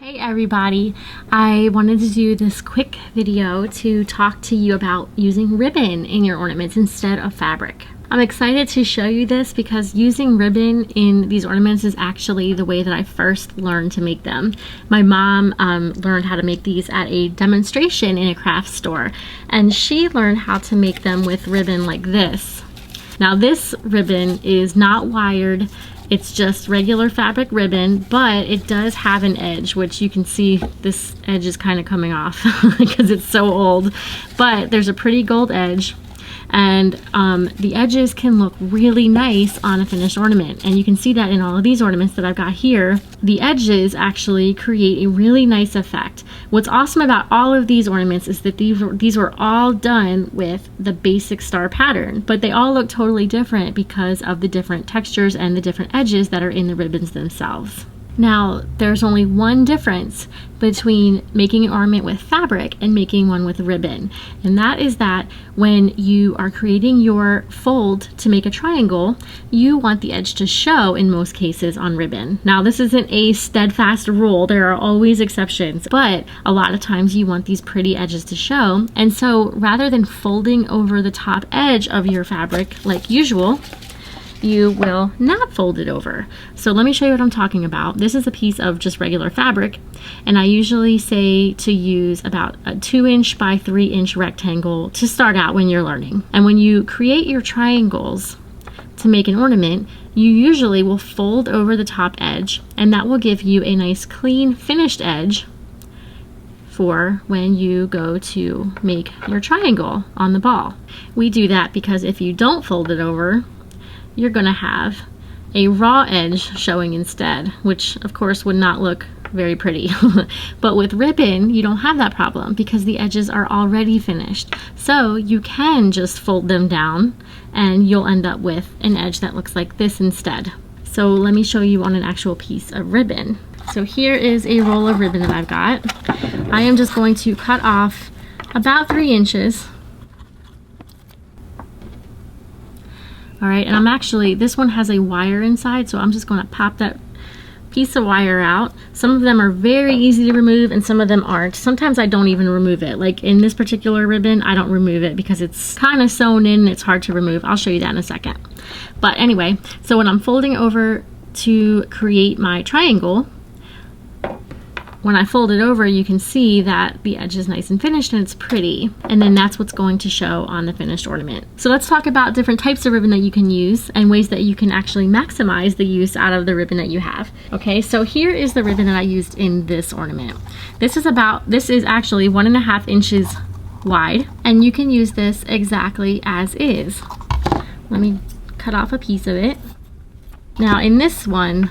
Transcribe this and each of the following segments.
Hey everybody, I wanted to do this quick video to talk to you about using ribbon in your ornaments instead of fabric. I'm excited to show you this because using ribbon in these ornaments is actually the way that I first learned to make them. My mom learned how to make these at a demonstration in a craft store, and she learned how to make them with ribbon like this. Now this ribbon is not wired. It's just regular fabric ribbon, but it does have an edge, which you can see this edge is kind of coming off because it's so old, but there's a pretty gold edge, and the edges can look really nice on a finished ornament, and you can see that in all of these ornaments that I've got here. The edges actually create a really nice effect. What's awesome about all of these ornaments is that these were all done with the basic star pattern, but they all look totally different because of the different textures and the different edges that are in the ribbons themselves. Now, there's only one difference between making an ornament with fabric and making one with ribbon, and that is that when you are creating your fold to make a triangle, you want the edge to show in most cases on ribbon. Now, this isn't a steadfast rule. There are always exceptions, but a lot of times you want these pretty edges to show, and so rather than folding over the top edge of your fabric like usual, you will not fold it over. So let me show you what I'm talking about. This is a piece of just regular fabric, and I usually say to use about a 2" by 3" rectangle to start out when you're learning. And when you create your triangles to make an ornament, you usually will fold over the top edge, and that will give you a nice clean finished edge for when you go to make your triangle on the ball. We do that because if you don't fold it over, you're going to have a raw edge showing instead, which of course would not look very pretty. But with ribbon, you don't have that problem because the edges are already finished. So you can just fold them down and you'll end up with an edge that looks like this instead. So let me show you on an actual piece of ribbon. So here is a roll of ribbon that I've got. I am just going to cut off about 3 inches. All right, and I'm actually, this one has a wire inside, so I'm just going to pop that piece of wire out. Some of them are very easy to remove and some of them aren't. Sometimes I don't even remove it. Like in this particular ribbon, I don't remove it because it's kind of sewn in and it's hard to remove. I'll show you that in a second. But anyway, so when I'm folding over to create my triangle, when I fold it over, you can see that the edge is nice and finished and it's pretty. And then that's what's going to show on the finished ornament. So let's talk about different types of ribbon that you can use and ways that you can actually maximize the use out of the ribbon that you have. Okay, so here is the ribbon that I used in this ornament. This is actually 1.5 inches wide, and you can use this exactly as is. Let me cut off a piece of it. Now in this one,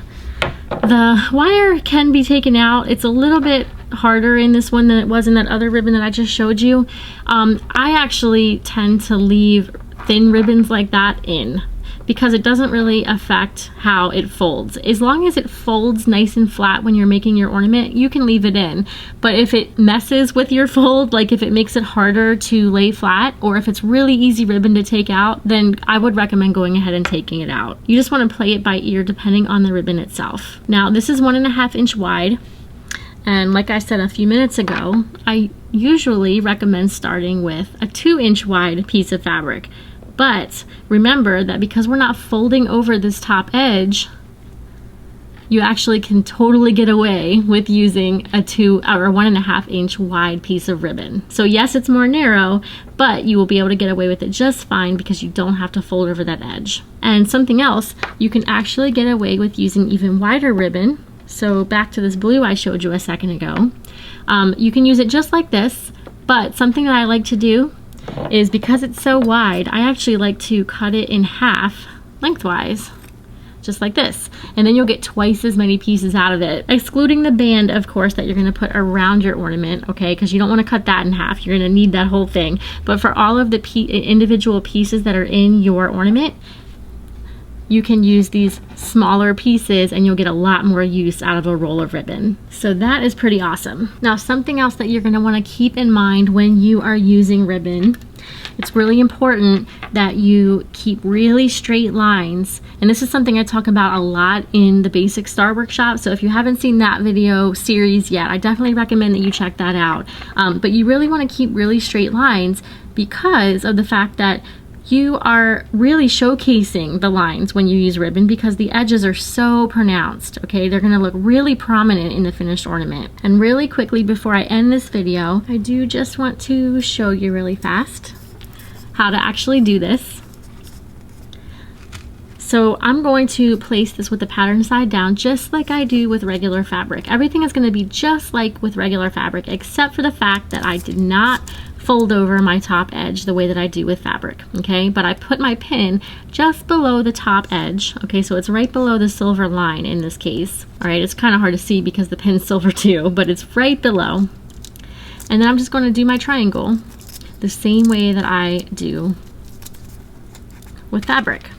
the wire can be taken out. It's a little bit harder in this one than it was in that other ribbon that I just showed you. I actually tend to leave thin ribbons like that in because it doesn't really affect how it folds. As long as it folds nice and flat when you're making your ornament, you can leave it in. But if it messes with your fold, like if it makes it harder to lay flat, or if it's really easy ribbon to take out, then I would recommend going ahead and taking it out. You just want to play it by ear depending on the ribbon itself. Now this is 1.5 inch wide, and like I said a few minutes ago, I usually recommend starting with a 2 inch wide piece of fabric. But remember that because we're not folding over this top edge, you actually can totally get away with using a 2 or 1.5 inch wide piece of ribbon. So yes, it's more narrow, but you will be able to get away with it just fine because you don't have to fold over that edge. And something else, you can actually get away with using even wider ribbon. So back to this blue I showed you a second ago. You can use it just like this, but something that I like to do is because it's so wide, I actually like to cut it in half lengthwise, just like this. And then you'll get twice as many pieces out of it, excluding the band, of course, that you're going to put around your ornament, okay? Because you don't want to cut that in half. You're going to need that whole thing. But for all of the individual pieces that are in your ornament, you can use these smaller pieces and you'll get a lot more use out of a roll of ribbon. So that is pretty awesome. Now, something else that you're going to want to keep in mind when you are using ribbon It's really important that you keep really straight lines. And this is something I talk about a lot in the Basic Star Workshop. So if you haven't seen that video series yet, I definitely recommend that you check that out. But you really want to keep really straight lines because of the fact that you are really showcasing the lines when you use ribbon because the edges are so pronounced, okay? They're gonna look really prominent in the finished ornament. And really quickly before I end this video, I do just want to show you really fast how to actually do this. So I'm going to place this with the pattern side down just like I do with regular fabric. Everything is gonna be just like with regular fabric except for the fact that I did not fold over my top edge the way that I do with fabric, okay? But I put my pin just below the top edge, okay? So it's right below the silver line in this case. All right, it's kind of hard to see because the pin's silver too, but it's right below. And then I'm just gonna do my triangle the same way that I do with fabric.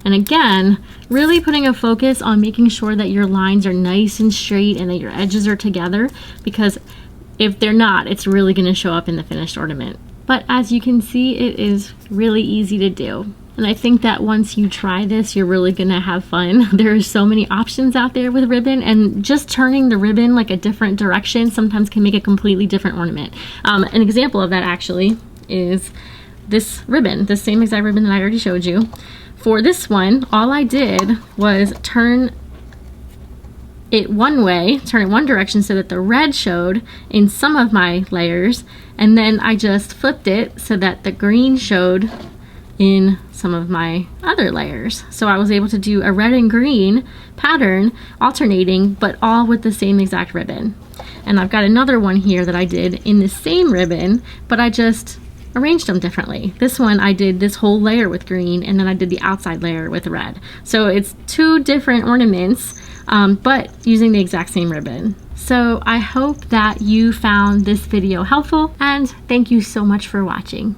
And again, really putting a focus on making sure that your lines are nice and straight and that your edges are together, because if they're not, it's really going to show up in the finished ornament. But as you can see, it is really easy to do. And I think that once you try this, you're really going to have fun. There are so many options out there with ribbon, and just turning the ribbon like a different direction sometimes can make a completely different ornament. An example of that actually is this ribbon, the same exact ribbon that I already showed you. For this one, all I did was turn it one way, turn it one direction so that the red showed in some of my layers, and then I just flipped it so that the green showed in some of my other layers. So I was able to do a red and green pattern alternating, but all with the same exact ribbon. And I've got another one here that I did in the same ribbon, but I just arranged them differently. This one I did this whole layer with green, and then I did the outside layer with red. So it's two different ornaments, but using the exact same ribbon. So I hope that you found this video helpful, and thank you so much for watching.